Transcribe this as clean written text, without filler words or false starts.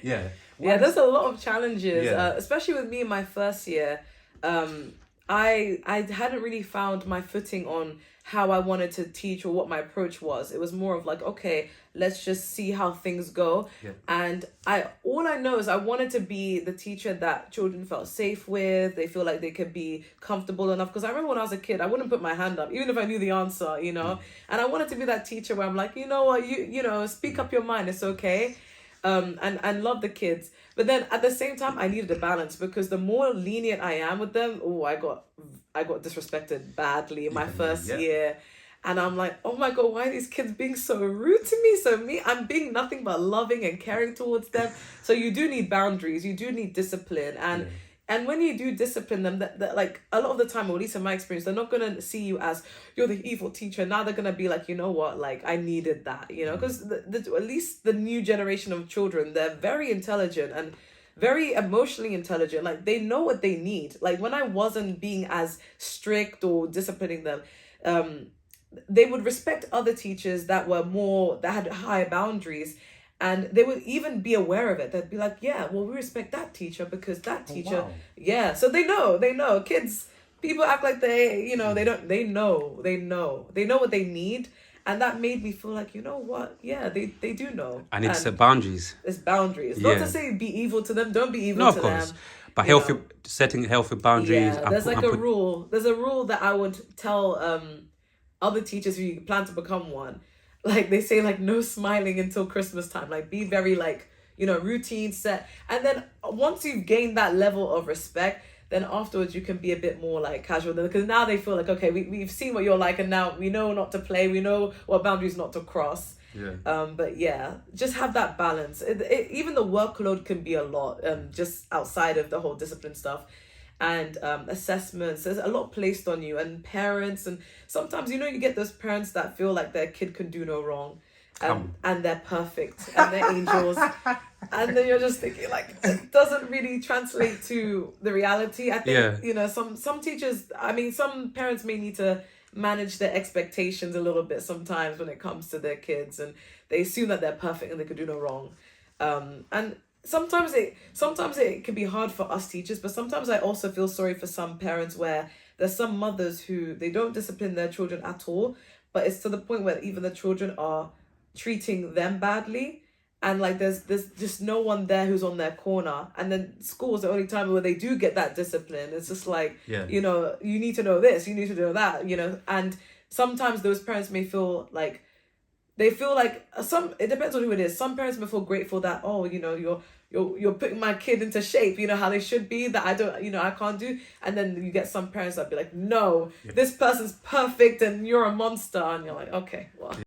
Yeah. Yeah, there's a lot of challenges, Yeah. especially with me in my first year. Um, I hadn't really found my footing on how I wanted to teach or what my approach was. It was more of like, okay, let's just see how things go. Yeah. And I all I know is I wanted to be the teacher that children felt safe with. They feel like they could be comfortable enough. Because I remember when I was a kid, I wouldn't put my hand up, even if I knew the answer, you know. And I wanted to be that teacher where I'm like, you know what, you know, speak up your mind, it's okay. And love the kids. But then at the same time, I needed a balance because the more lenient I am with them, oh, I got disrespected badly in my first year. And I'm like, oh my God, why are these kids being so rude to me? So I'm being nothing but loving and caring towards them. So you do need boundaries, you do need discipline. And when you do discipline them, that like a lot of the time, or at least in my experience, they're not gonna see you as you're the evil teacher. Now they're gonna be like, you know what, like I needed that, you know, because at least the new generation of children, they're very intelligent and very emotionally intelligent. Like they know what they need. Like when I wasn't being as strict or disciplining them, they would respect other teachers that had higher boundaries, and they would even be aware of it. They'd be like, yeah, well, we respect that teacher because that teacher, wow. yeah. So they know kids, people act like they, you know, they know what they need. And that made me feel like, you know what, yeah, they do know. I need to set boundaries. It's boundaries, not Yeah. to say be evil to them, don't be evil No, of to course. them, But you know. setting healthy boundaries. Yeah, there's like a rule. There's a rule that I would tell other teachers who you plan to become one. Like they say, like no smiling until Christmas time. Like be very like, you know, routine set. And then once you've gained that level of respect, then afterwards you can be a bit more like casual, because now they feel like, okay, we've seen what you're like, and now we know not to play, we know what boundaries not to cross. Yeah. But yeah, just have that balance. Even the workload can be a lot, just outside of the whole discipline stuff. And assessments, there's a lot placed on you, and parents, and sometimes, you know, you get those parents that feel like their kid can do no wrong, and they're perfect and they're angels. And then you're just thinking like it doesn't really translate to the reality. I think you know, some teachers, I mean, some parents may need to manage their expectations a little bit sometimes when it comes to their kids, and they assume that they're perfect and they could do no wrong. And sometimes it can be hard for us teachers, but sometimes I also feel sorry for some parents where there's some mothers who they don't discipline their children at all, but it's to the point where even the children are treating them badly, and like there's just no one there who's on their corner. And then school is the only time where they do get that discipline. It's just like, you know, you need to know this, you need to know that, you know. And sometimes those parents may feel like it depends on who it is. Some parents may feel grateful that, oh, you know, you're putting my kid into shape, you know, how they should be, that I don't, you know, I can't do. And then you get some parents that be like, no, this person's perfect and you're a monster. And you're like, okay, well.